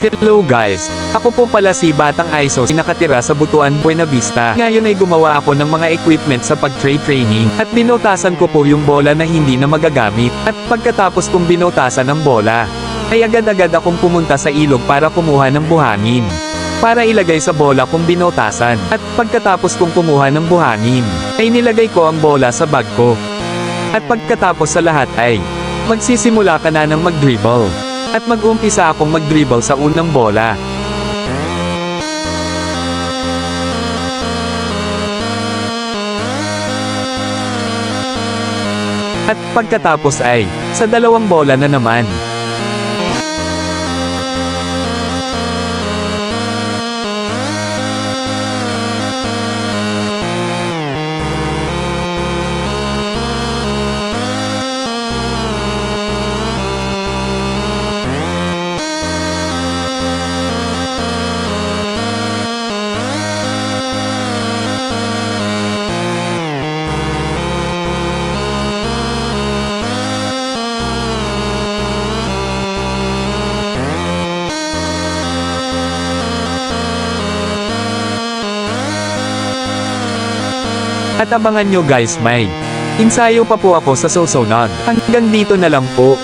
Hello guys! Ako po pala si Batang Isos, nakatira sa Butuan, Buena Vista. Ngayon ay gumawa ako ng mga equipment sa pag-trade training, at binotasan ko po yung bola na hindi na magagamit. At pagkatapos kong binotasan ng bola, ay agad-agad akong pumunta sa ilog para kumuha ng buhangin. Para ilagay sa bola kong binotasan. At pagkatapos kong kumuha ng buhangin, ay nilagay ko ang bola sa bag ko. At pagkatapos sa lahat ay, magsisimula ka na ng mag-dribble. At mag-umpisa akong mag-dribble sa unang bola. At pagkatapos ay, sa dalawang bola na naman. At abangan nyo guys, may ensayo pa po ako sa susunod. Hanggang dito na lang po.